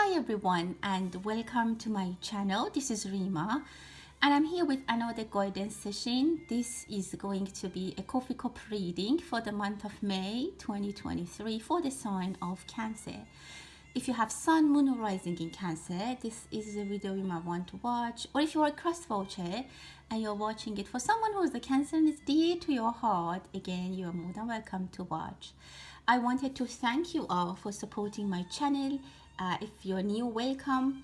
Hi everyone and welcome to my channel. This is Rima and I'm here with another guidance session. This is going to be a coffee cup reading for the month of May 2023 for the sign of Cancer. If you have Sun, Moon or Rising in Cancer, this is a video you might want to watch. Or if you are a cross watcher and you're watching it for someone who is a Cancer and is dear to your heart, again, you're more than welcome to watch. I wanted to thank you all for supporting my channel. If you're new, welcome.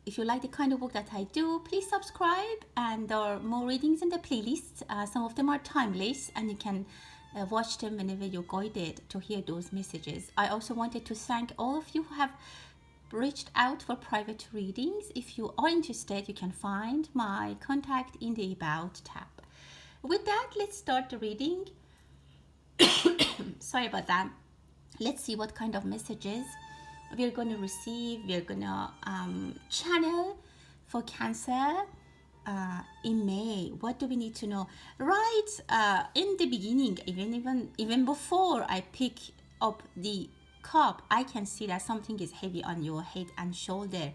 If you like the kind of work that I do, please subscribe. And there are more readings in the playlist. Some of them are timeless and you can watch them whenever you're guided to hear those messages. I also wanted to thank all of you who have reached out for private readings. If you are interested, you can find my contact in the About tab. With that, let's start the reading. Sorry about that. Let's see what kind of messages we're going to receive. We're going to channel for Cancer in May. What do we need to know? Right in the beginning, even before I pick up the cup, I can see that something is heavy on your head and shoulder.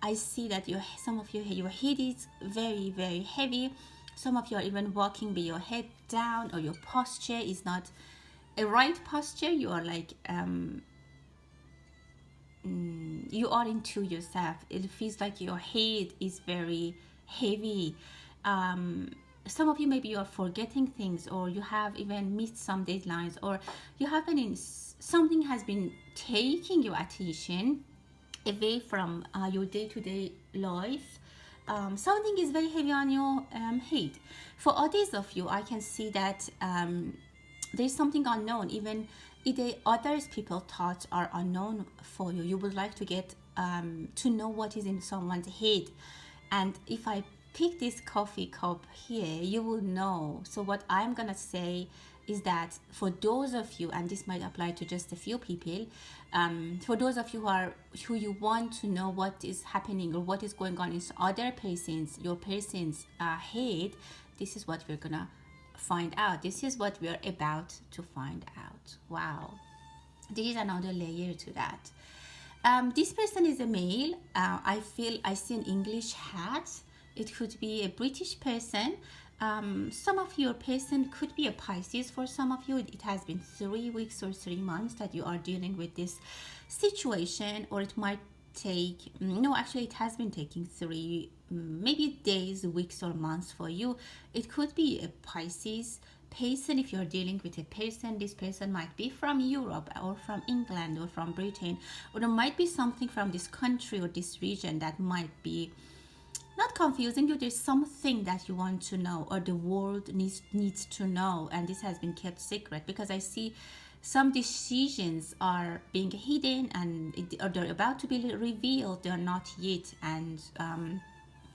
I see that some of you, your head is very, very heavy. Some of you are even walking with your head down, or your posture is not a right posture. You are like you are into yourself. It feels like your head is very heavy. Some of you, maybe you are forgetting things, or you have even missed some deadlines, or you have been something has been taking your attention away from your day-to-day life. Something is very heavy on your head. For others of you, I can see that there's something unknown. Even if the others people's thoughts are unknown for you, you would like to get to know what is in someone's head. And if I pick this coffee cup here, you will know. So what I'm gonna say is that for those of you, and this might apply to just a few people, for those of you who you want to know what is happening or what is going on in your person's head, this is what we're gonna find out. This is what we're about to find out. Wow, there is another layer to that. This person is a male. I see an English hat. It could be a British person. Some of your person could be a Pisces. For some of you, it has been 3 weeks or 3 months that you are dealing with this situation, or it might take, no, actually it has been taking 3 maybe days, weeks or months for you. It could be a Pisces person. If you're dealing with a person, this person might be from Europe or from England or from Britain, or there might be something from this country or this region that might be not confusing you. There's something that you want to know, or the world needs to know, and this has been kept secret, because I see some decisions are being hidden or they're about to be revealed. They're not yet, and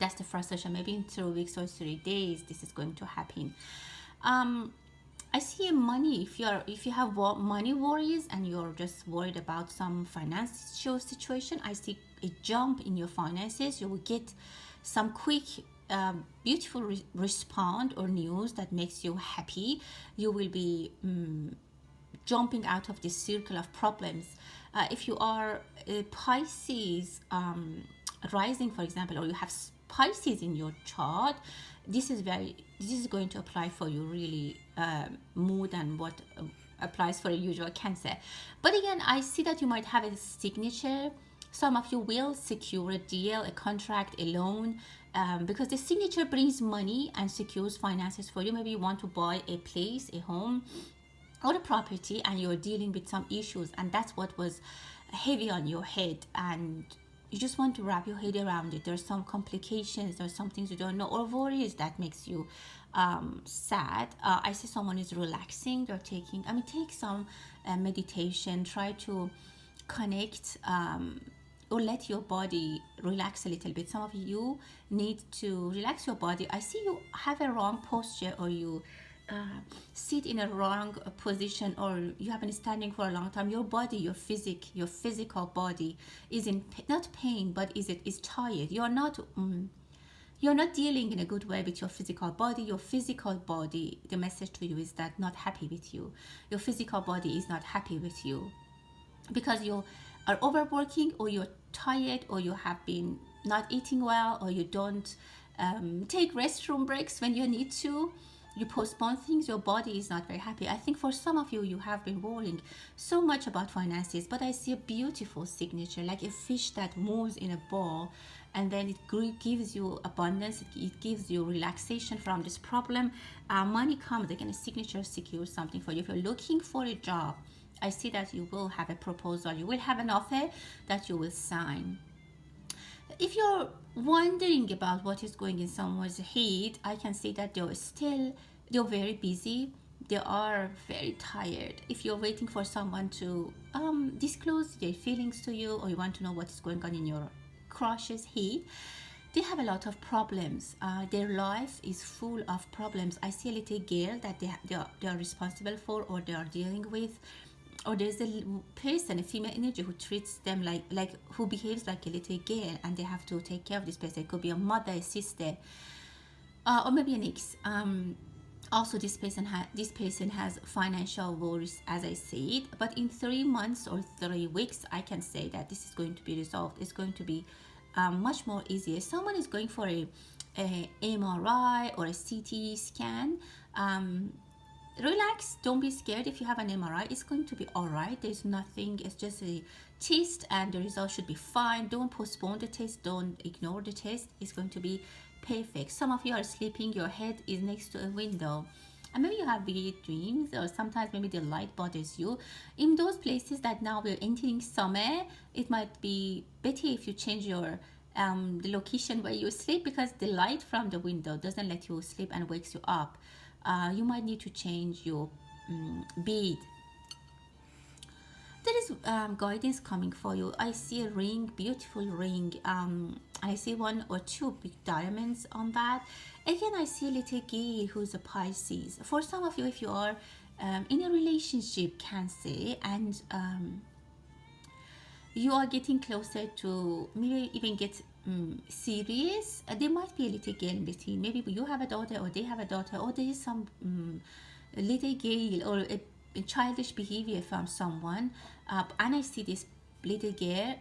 that's the frustration. Maybe in 3 weeks or 3 days this is going to happen. I see money. If you have money worries and you're just worried about some financial situation, I see a jump in your finances. You will get some quick beautiful response or news that makes you happy. You will be jumping out of this circle of problems. If you are a Pisces rising, for example, or you have Pisces in your chart, this is going to apply for you really more than what applies for a usual Cancer. But again, I see that you might have a signature. Some of you will secure a deal, a contract, a loan, because the signature brings money and secures finances for you. Maybe you want to buy a place, a home, or a property, and you're dealing with some issues, and that's what was heavy on your head, and you just want to wrap your head around it. There's some complications, there's some things you don't know, or worries that makes you sad. I see someone is relaxing. They're take some meditation. Try to connect or let your body relax a little bit. Some of you need to relax your body. I see you have a wrong posture, or you sit in a wrong position, or you have been standing for a long time. Your body, your physical body is in not pain, but is tired. You're not dealing in a good way with your physical body. Your physical body, the message to you is that not happy with you. Your physical body is not happy with you, because you are overworking, or you're tired, or you have been not eating well, or you don't take restroom breaks when you need to, you postpone things, your body is not very happy. I think for some of you, you have been worrying so much about finances, but I see a beautiful signature, like a fish that moves in a ball, and then it gives you abundance, it gives you relaxation from this problem. Money comes, again, a signature secures something for you. If you're looking for a job, I see that you will have a proposal, you will have an offer that you will sign. If you're wondering about what is going in someone's head, I can say that they're very busy. They are very tired. If you're waiting for someone to disclose their feelings to you, or you want to know what is going on in your crush's head, they have a lot of problems. Their life is full of problems. I see a little girl that they are responsible for, or they are dealing with, or there's a person, a female energy, who treats them like who behaves like a little girl, and they have to take care of this person. It could be a mother, a sister, or maybe an ex. Also, this person has financial worries, as I said. But in 3 months or 3 weeks, I can say that this is going to be resolved. It's going to be much more easier. Someone is going for a MRI or a CT scan. Relax, don't be scared. If you have an MRI, it's going to be all right. There's nothing, it's just a test, and the result should be fine. Don't postpone the test, don't ignore the test. It's going to be perfect. Some of you are sleeping, your head is next to a window, and maybe you have vivid dreams, or sometimes maybe the light bothers you. In those places that now we're entering summer, it might be better if you change your the location where you sleep, because the light from the window doesn't let you sleep and wakes you up. You might need to change your bed. There is guidance coming for you. I see a ring, beautiful ring. I see one or two big diamonds on that. Again, I see a little girl who's a Pisces. For some of you, if you are in a relationship, Cancer, and you are getting closer to maybe even get serious, there might be a little girl in between. Maybe you have a daughter, or they have a daughter, or there is some little girl, or a childish behavior from someone, and I see this little girl,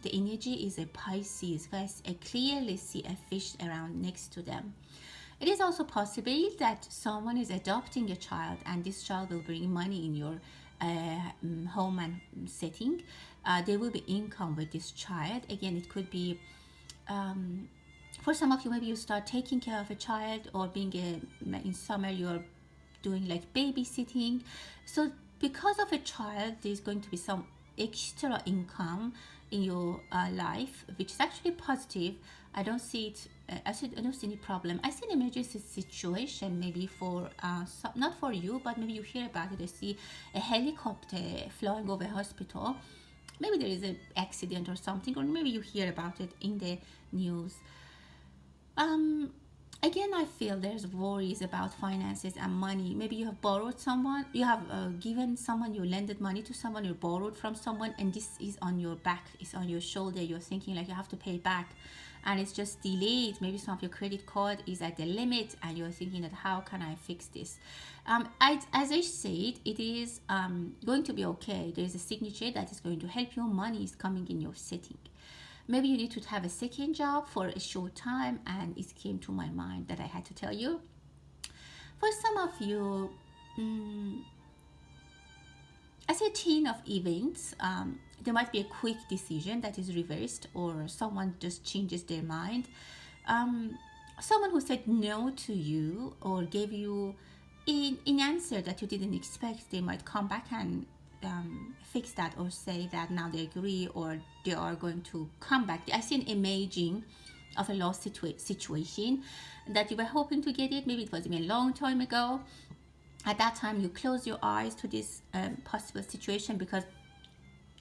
the energy is a Pisces, guys. I clearly see a fish around next to them. It is also possible that someone is adopting a child, and this child will bring money in your home and setting. There will be income with this child. Again, it could be for some of you, maybe you start taking care of a child, or being in summer you're doing like babysitting. So because of a child, there's going to be some extra income in your life, which is actually positive. I don't see it. I don't see any problem. I see an emergency situation, maybe for not for you, but maybe you hear about it. I see a helicopter flying over a hospital. Maybe there is an accident or something, or maybe you hear about it in the news. Again, I feel there's worries about finances and money. Maybe you have borrowed someone, you have given someone, you lended money to someone, you borrowed from someone, and this is on your back, it's on your shoulder. You're thinking like you have to pay back, and it's just delayed. Maybe some of your credit card is at the limit, and you're thinking that how can I fix this? As I said, it is going to be okay. There is a signature that is going to help you. Money is coming in your setting. Maybe you need to have a second job for a short time, and it came to my mind that I had to tell you. For some of you, as a chain of events, there might be a quick decision that is reversed, or someone just changes their mind. Someone who said no to you, or gave you an answer that you didn't expect, they might come back and fix that, or say that now they agree, or they are going to come back. I see an imaging of a lost situation that you were hoping to get it. Maybe it was even a long time ago. At that time, you close your eyes to this possible situation because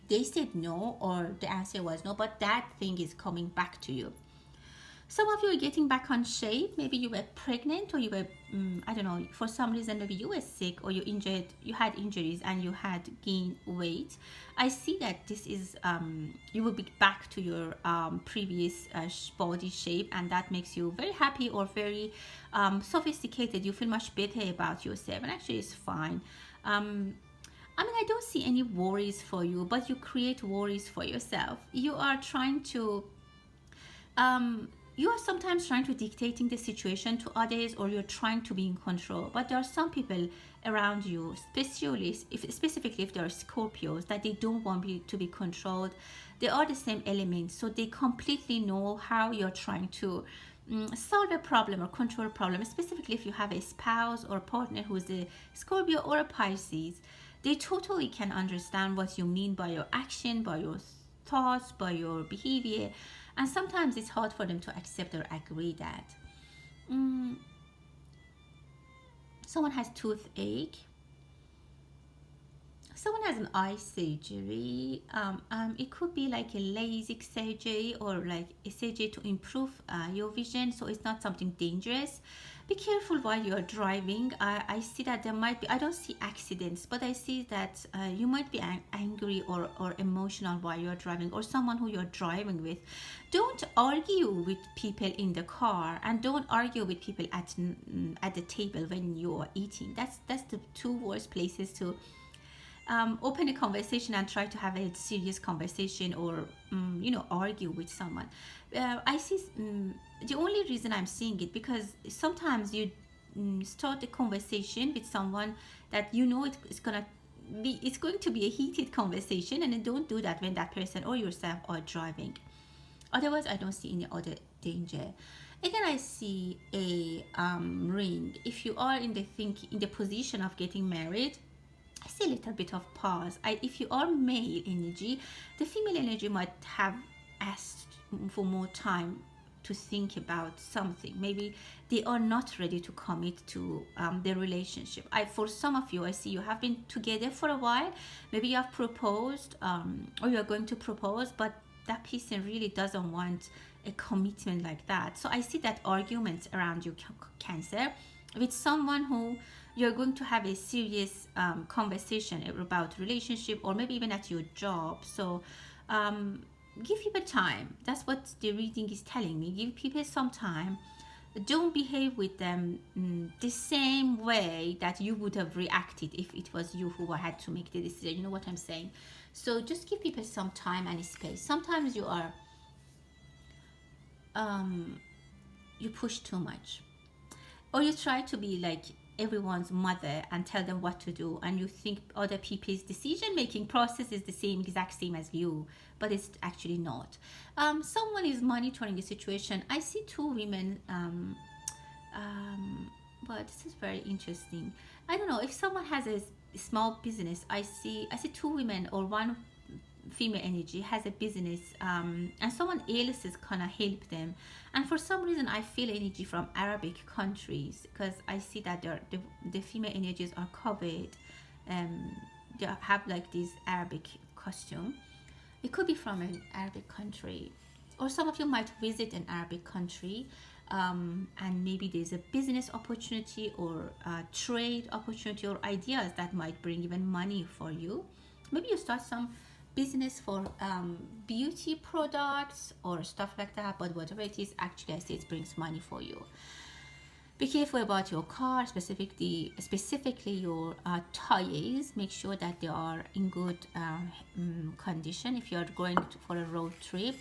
they said no, or the answer was no, but that thing is coming back to you. Some of you are getting back on shape. Maybe you were pregnant, or you were, I don't know, for some reason, maybe you were sick, or you had injuries, and you had gained weight. I see that this is, you will be back to your previous body shape, and that makes you very happy, or very sophisticated. You feel much better about yourself, and actually it's fine. I mean, I don't see any worries for you, but you create worries for yourself. You are trying to you are sometimes trying to dictating the situation to others, or you're trying to be in control, but there are some people around you, especially specifically if they're Scorpios, that they don't want you to be controlled. They are the same elements, so they completely know how you're trying to solve a problem or control a problem, specifically if you have a spouse or partner who's a Scorpio or a Pisces. They totally can understand what you mean by your action, by your thoughts, by your behavior, and sometimes it's hard for them to accept or agree that mm, someone has toothache, someone has an eye surgery. It could be like a LASIK surgery or like a surgery to improve your vision, so it's not something dangerous. Be careful while you're driving. I see that there might be, I don't see accidents, but I see that you might be angry or emotional while you're driving, or someone who you're driving with. Don't argue with people in the car, and don't argue with people at the table when you are eating. That's the two worst places to open a conversation and try to have a serious conversation, or argue with someone. I see the only reason I'm seeing it, because sometimes you start a conversation with someone that it's going to be a heated conversation, and then don't do that when that person or yourself are driving. Otherwise, I don't see any other danger. Again, I see a ring. If you are in the position of getting married, I see a little bit of pause. If you are male energy, the female energy might have asked for more time to think about something. Maybe they are not ready to commit to the relationship. For some of you, I see you have been together for a while. Maybe you have proposed, or you are going to propose, but that person really doesn't want a commitment like that. So I see that arguments around you, Cancer, with someone who you're going to have a serious conversation about relationship, or maybe even at your job. So give people time. That's what the reading is telling me. Give people some time. Don't behave with them the same way that you would have reacted if it was you who had to make the decision. You know what I'm saying? So just give people some time and space. Sometimes you push too much, or you try to be like everyone's mother and tell them what to do, and you think other people's decision making process is the exact same as you, but it's actually not. Someone is monitoring the situation. I see two women, but this is very interesting. I don't know if someone has a small business. I see two women, or one female energy has a business, and someone else is gonna help them. And for some reason, I feel energy from Arabic countries, because I see that the female energies are covered. They have like this Arabic costume. It could be from an Arabic country, or some of you might visit an Arabic country, and maybe there's a business opportunity, or a trade opportunity, or ideas that might bring even money for you. Maybe you start some business for beauty products or stuff like that, but whatever it is, actually I say it brings money for you. Be careful about your car, specifically your tires. Make sure that they are in good condition if you are going for a road trip.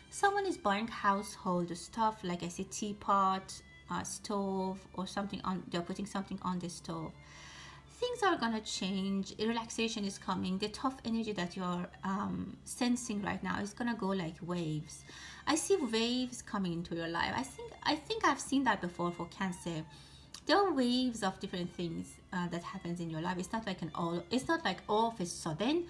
Someone is buying household stuff, like I said, teapot, stove, or something on. They're putting something on the stove. Things are gonna change. Relaxation is coming. The tough energy that you're sensing right now is gonna go like waves. I see waves coming into your life. I think I've seen that before for Cancer. There are waves of different things that happens in your life. It's not like It's not like all of a sudden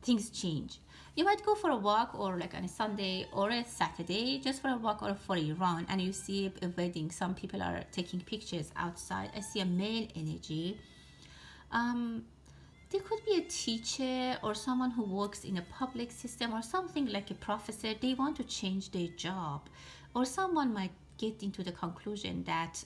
things change. You might go for a walk, or like on a Sunday or a Saturday, just for a walk or for a run, and you see a wedding. Some people are taking pictures outside. I see a male energy. There could be a teacher or someone who works in a public system, or something like a professor. They want to change their job, or someone might get into the conclusion that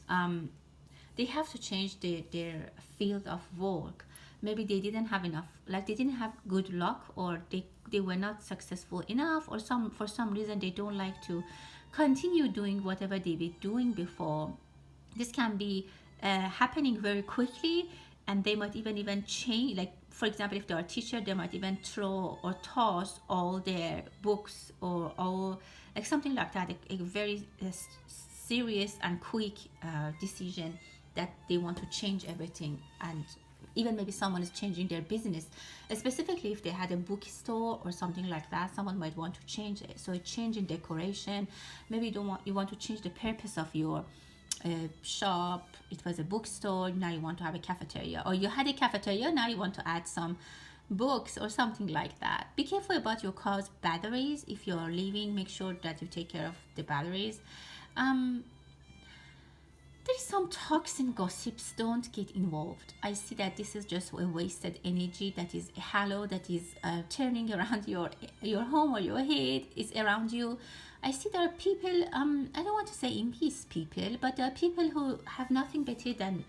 they have to change their field of work. Maybe they didn't have enough, like they didn't have good luck, or they were not successful enough, or for some reason they don't like to continue doing whatever they were doing before. This can be happening very quickly, and they might even change, like for example, if they're a teacher, they might even throw or toss all their books or all, like something like that, a very serious and quick decision that they want to change everything. And even maybe someone is changing their business, specifically if they had a bookstore or something like that, someone might want to change it. So a change in decoration, maybe you want to change the purpose of your shop. It was a bookstore, now you want to have a cafeteria, or you had a cafeteria, now you want to add some books or something like that. Be careful about your car's batteries. If you're leaving, make sure that you take care of the batteries. um, there's some talks and gossips, don't get involved. I see that this is just a wasted energy, that is a halo that is turning around your home, or your head is around you. I see there are people, I don't want to say impious people, but there are people who have nothing better than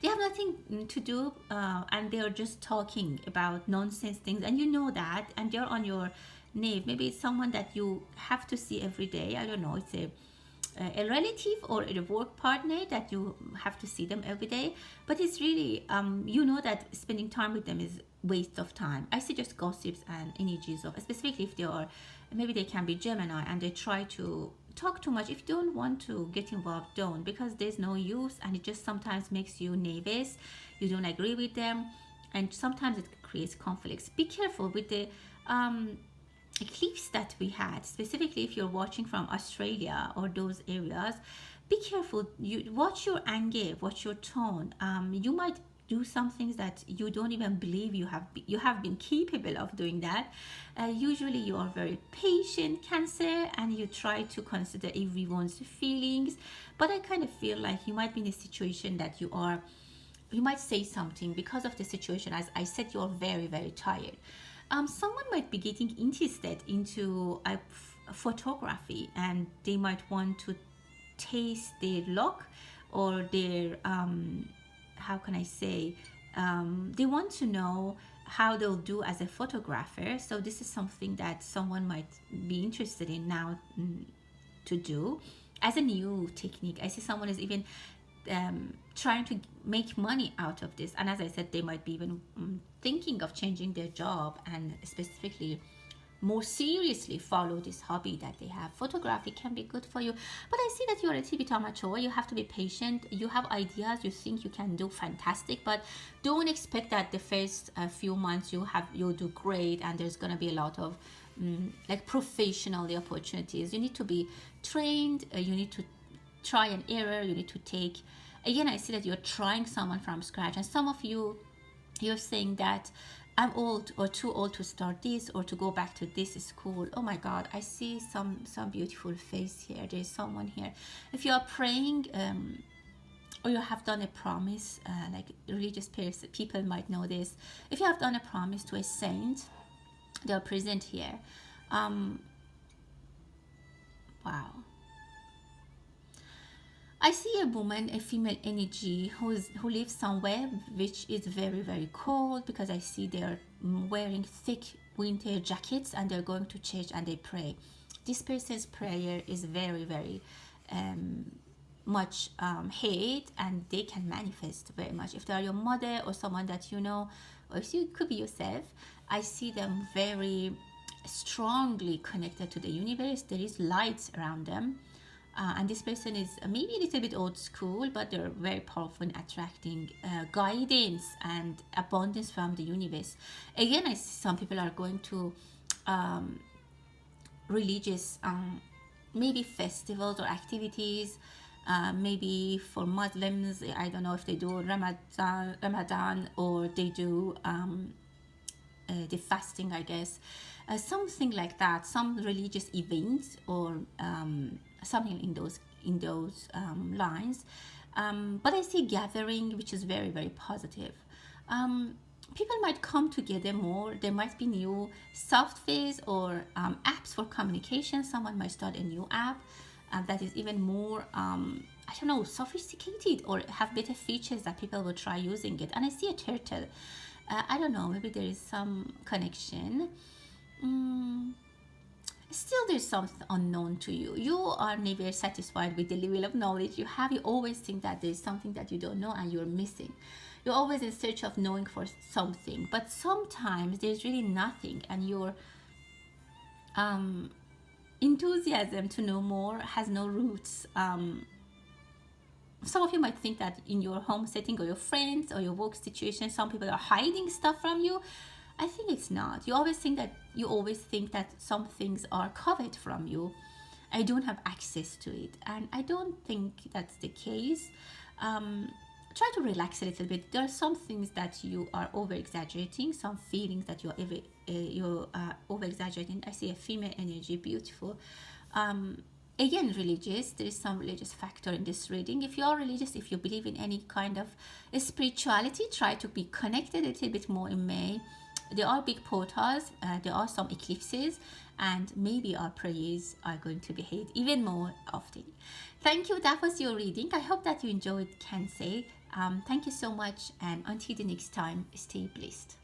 they have nothing to do, and they're just talking about nonsense things, and you know that, and they're on your nerve. Maybe it's someone that you have to see every day. I don't know, it's a relative or a work partner that you have to see them every day, but it's really you know that spending time with them is waste of time. I see just gossips and energies of, specifically if they are, maybe they can be Gemini and they try to talk too much. If you don't want to get involved, don't, because there's no use, and it just sometimes makes you nervous. You don't agree with them, and sometimes it creates conflicts. Be careful with the eclipse that we had, specifically if you're watching from Australia or those areas. Be careful. You watch your anger, watch your tone. You might do some things that you don't even believe you have been capable of doing that. Usually you are very patient, Cancer, and you try to consider everyone's feelings, but I kind of feel like you might be in a situation that you might say something because of the situation. As I said, you're very, very tired. Someone might be getting interested into photography, and they might want to taste their luck, or their how can I say, they want to know how they'll do as a photographer. So this is something that someone might be interested in now, to do as a new technique. I see someone is even trying to make money out of this, and as I said, they might be even thinking of changing their job, and specifically more seriously follow this hobby that they have. Photography can be good for you, but I see that you're a little bit amateur. You have to be patient. You have ideas, you think you can do fantastic, but don't expect that the first few months you'll do great and there's gonna be a lot of like professional opportunities. You need to be trained. You need to try and error. You need to take, again, I see that you're trying someone from scratch, and some of you're saying that I'm old or too old to start this or to go back to this school. Oh my God, I see some beautiful face here. There's someone here. If you are praying, or you have done a promise, like religious people might know this. If you have done a promise to a saint, they're present here. Wow. I see a woman, a female energy, who lives somewhere which is very, very cold, because I see they're wearing thick winter jackets and they're going to church and they pray. This person's prayer is very, very much hate, and they can manifest very much. If they are your mother or someone that you know, or if you could be yourself, I see them very strongly connected to the universe. There is light around them. And this person is maybe a little bit old school, but they're very powerful in attracting guidance and abundance from the universe. Again, I see some people are going to religious, maybe festivals or activities. Maybe for Muslims, I don't know if they do Ramadan or they do the fasting, I guess. Something like that, some religious events, or something in those lines. But I see gathering, which is very, very positive. People might come together more. There might be new softwares or apps for communication. Someone might start a new app that is even more I don't know, sophisticated, or have better features that people will try using it. And I see a turtle. I don't know, maybe there is some connection. still there's something unknown to you. You are never satisfied with the level of knowledge you have. You always think that there's something that you don't know and you're missing. You're always in search of knowing for something, but sometimes there's really nothing, and your um, enthusiasm to know more has no roots. Some of you might think that in your home setting or your friends or your work situation, some people are hiding stuff from you. I think it's not. You always think that some things are covered from you. I don't have access to it, and I don't think that's the case. Um, Try to relax a little bit. There are some things that you are over exaggerating, some feelings that you're over exaggerating. I see a female energy, beautiful. Um, Again, religious. There is some religious factor in this reading. If you are religious, if you believe in any kind of spirituality, try to be connected a little bit more in May. There are big portals, there are some eclipses, and maybe our prayers are going to be heard even more often. Thank you. That was your reading. I hope that you enjoyed Kensei. Thank you so much, and until the next time, stay blessed.